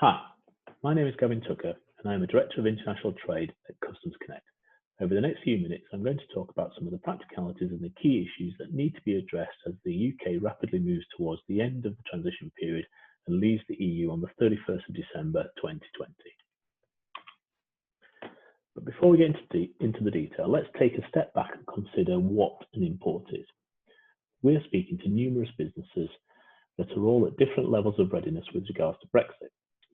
Hi, my name is Gavin Tucker, and I am a Director of International Trade at Customs Connect. Over the next few minutes, I'm going to talk about some of the practicalities and the key issues that need to be addressed as the UK rapidly moves towards the end of the transition period and leaves the EU on the 31st of December 2020. But before we get into the detail, let's take a step back and consider what an import is. We're speaking to numerous businesses that are all at different levels of readiness with regards to Brexit.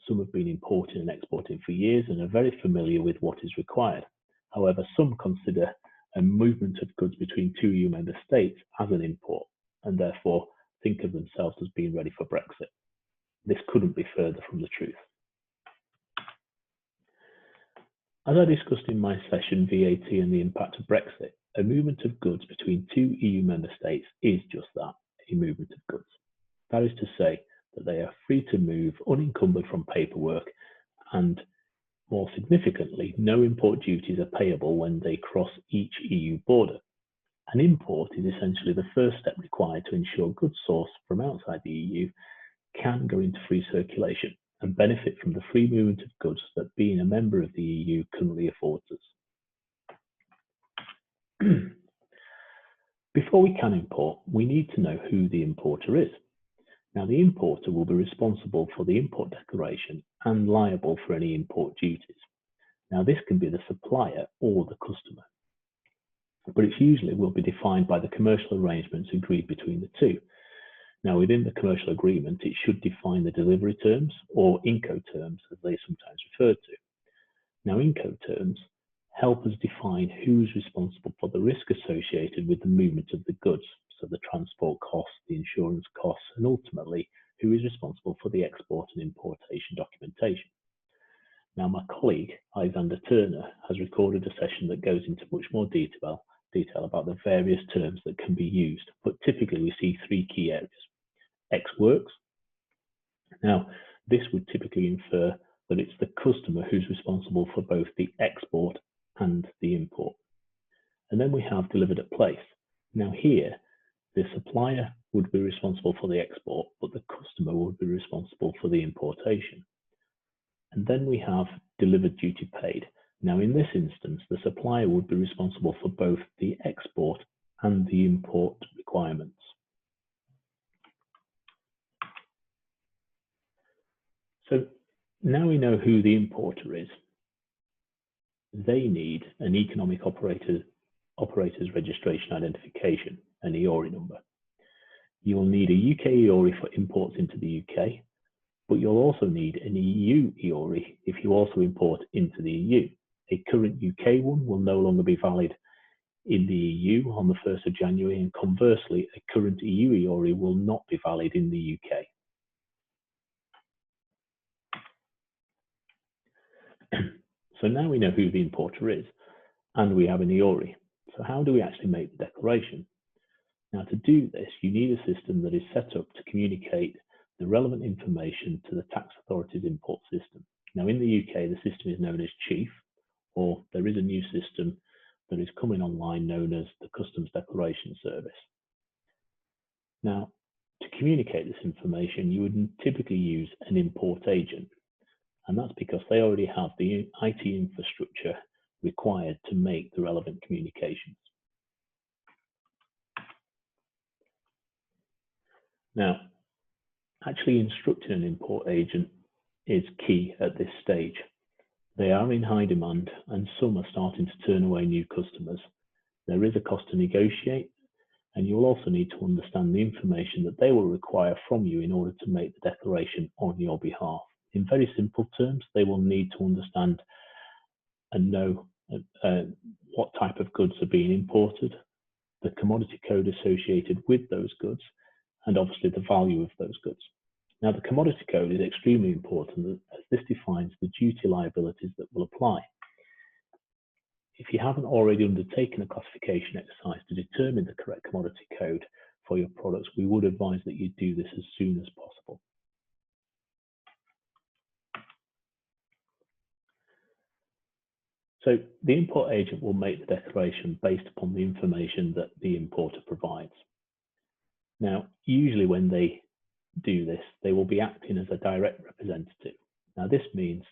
Some have been importing and exporting for years and are very familiar with what is required. However, some consider a movement of goods between two EU member states as an import and therefore think of themselves as being ready for Brexit. This couldn't be further from the truth. As I discussed in my session VAT and the impact of Brexit, a movement of goods between two EU member states is just that, a movement of goods. That is to say that they are free to move unencumbered from paperwork, and more significantly, no import duties are payable when they cross each EU border. An import is essentially the first step required to ensure goods sourced from outside the EU can go into free circulation and benefit from the free movement of goods that being a member of the EU currently affords us. Before we can import, we need to know who the importer is. Now, the importer will be responsible for the import declaration and liable for any import duties. Now, this can be the supplier or the customer, but it usually will be defined by the commercial arrangements agreed between the two. Now, within the commercial agreement, it should define the delivery terms, or Incoterms, as they sometimes refer to. Now, Incoterms help us define who is responsible for the risk associated with the movement of the goods, so the transport costs, the insurance costs, and ultimately, who is responsible for the export and importation documentation. Now, my colleague, Alexander Turner, has recorded a session that goes into much more detail about the various terms that can be used, but typically we see three key areas. Ex works. Now, this would typically infer that it's the customer who's responsible for both the export and the import. And then we have delivered at place. Now here, the supplier would be responsible for the export, but the customer would be responsible for the importation. And then we have delivered duty paid. Now in this instance, the supplier would be responsible for both the export and the import requirements. So now we know who the importer is. They need an economic operator's registration identification, an EORI number. You will need a UK EORI for imports into the UK, but you'll also need an EU EORI if you also import into the EU. A current UK one will no longer be valid in the EU on the 1st of January, and conversely, a current EU EORI will not be valid in the UK. So now we know who the importer is, and we have an EORI. So how do we actually make the declaration? Now, to do this, you need a system that is set up to communicate the relevant information to the tax authority's import system. Now, in the UK, the system is known as Chief, or there is a new system that is coming online known as the Customs Declaration Service. Now, to communicate this information, you would typically use an import agent, and that's because they already have the IT infrastructure required to make the relevant communications. Now, actually instructing an import agent is key at this stage. They are in high demand and some are starting to turn away new customers. There is a cost to negotiate, and you'll also need to understand the information that they will require from you in order to make the declaration on your behalf. In very simple terms, they will need to understand and know what type of goods are being imported, the commodity code associated with those goods, and obviously the value of those goods. Now, the commodity code is extremely important as this defines the duty liabilities that will apply. If you haven't already undertaken a classification exercise to determine the correct commodity code for your products, we would advise that you do this as soon as possible. So the import agent will make the declaration based upon the information that the importer provides. Now, usually when they do this, they will be acting as a direct representative. Now, this means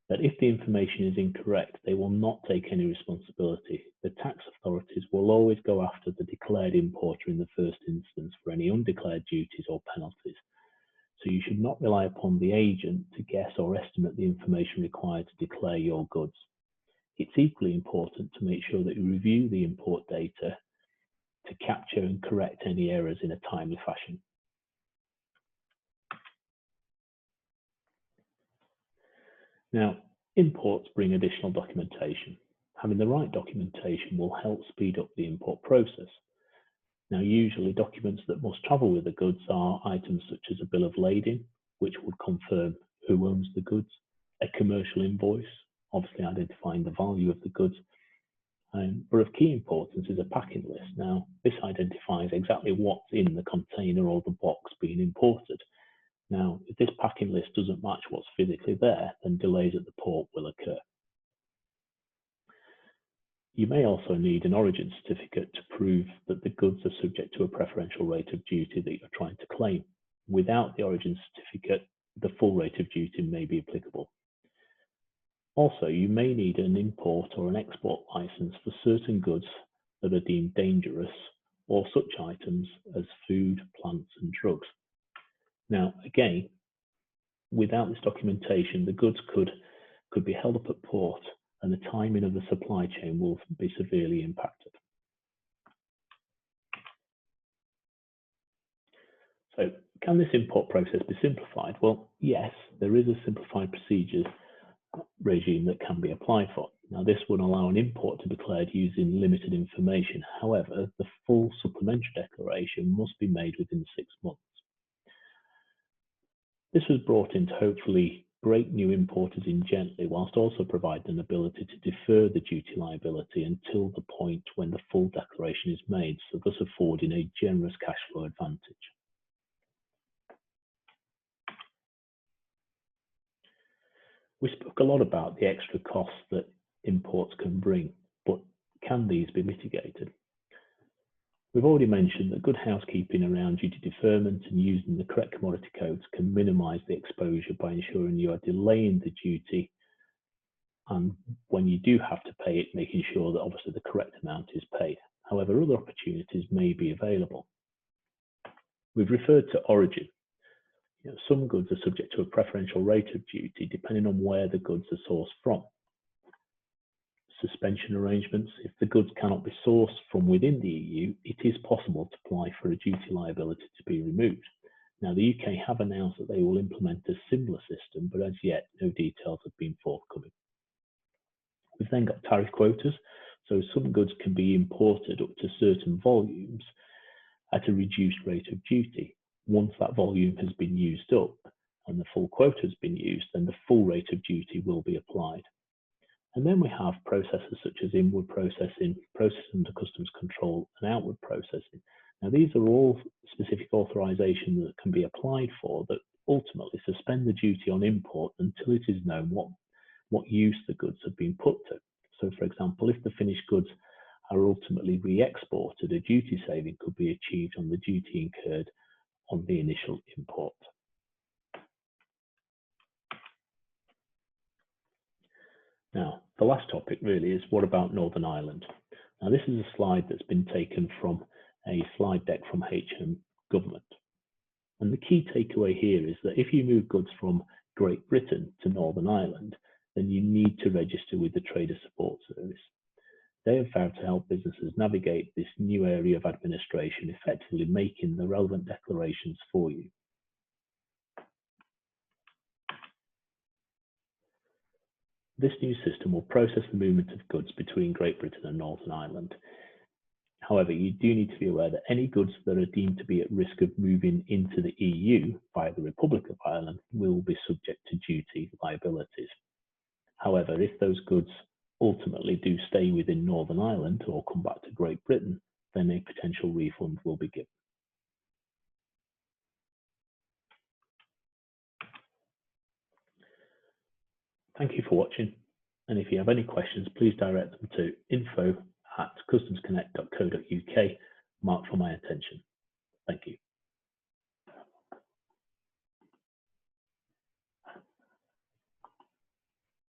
that if the information is incorrect, they will not take any responsibility. The tax authorities will always go after the declared importer in the first instance for any undeclared duties or penalties. So you should not rely upon the agent to guess or estimate the information required to declare your goods. It's equally important to make sure that you review the import data to capture and correct any errors in a timely fashion. Now, imports bring additional documentation. Having the right documentation will help speed up the import process. Now, usually documents that must travel with the goods are items such as a bill of lading, which would confirm who owns the goods, a commercial invoice, obviously identifying the value of the goods, but of key importance is a packing list. Now, this identifies exactly what's in the container or the box being imported. Now, if this packing list doesn't match what's physically there, then delays at the port will occur. You may also need an origin certificate to prove that the goods are subject to a preferential rate of duty that you're trying to claim. Without the origin certificate, the full rate of duty may be applicable. Also, you may need an import or an export license for certain goods that are deemed dangerous or such items as food, plants, and drugs. Now, again, without this documentation, the goods could be held up at port and the timing of the supply chain will be severely impacted. So, can this import process be simplified? Well, yes, there is a simplified procedures regime that can be applied for. Now, this would allow an import to be declared using limited information. However, the full supplementary declaration must be made within 6 months. This was brought in to hopefully break new importers in gently, whilst also providing an ability to defer the duty liability until the point when the full declaration is made, so thus affording a generous cash flow advantage. We spoke a lot about the extra costs that imports can bring, but can these be mitigated? We've already mentioned that good housekeeping around duty deferment and using the correct commodity codes can minimise the exposure by ensuring you are delaying the duty, and when you do have to pay it, making sure that obviously the correct amount is paid. However, other opportunities may be available. We've referred to origin. Some goods are subject to a preferential rate of duty depending on where the goods are sourced from. Suspension arrangements. If the goods cannot be sourced from within the EU, it is possible to apply for a duty liability to be removed. Now, the UK have announced that they will implement a similar system, but as yet, no details have been forthcoming. We've then got tariff quotas. So some goods can be imported up to certain volumes at a reduced rate of duty. Once that volume has been used up and the full quota has been used, then the full rate of duty will be applied. And then we have processes such as inward processing, processing under customs control, and outward processing. Now, these are all specific authorizations that can be applied for that ultimately suspend the duty on import until it is known what use the goods have been put to. So, for example, if the finished goods are ultimately re-exported, a duty saving could be achieved on the duty incurred on the initial import. Now, the last topic really is, what about Northern Ireland? Now, this is a slide that's been taken from a slide deck from HM Government. And the key takeaway here is that if you move goods from Great Britain to Northern Ireland, then you need to register with the Trader Support Service. They have vowed to help businesses navigate this new area of administration, effectively making the relevant declarations for you. This new system will process the movement of goods between Great Britain and Northern Ireland. However, you do need to be aware that any goods that are deemed to be at risk of moving into the EU via the Republic of Ireland will be subject to duty liabilities. However, if those goods ultimately do stay within Northern Ireland or come back to Great Britain, then a potential refund will be given. Thank you for watching, and if you have any questions, please direct them to info@customsconnect.co.uk, marked for my attention. Thank you.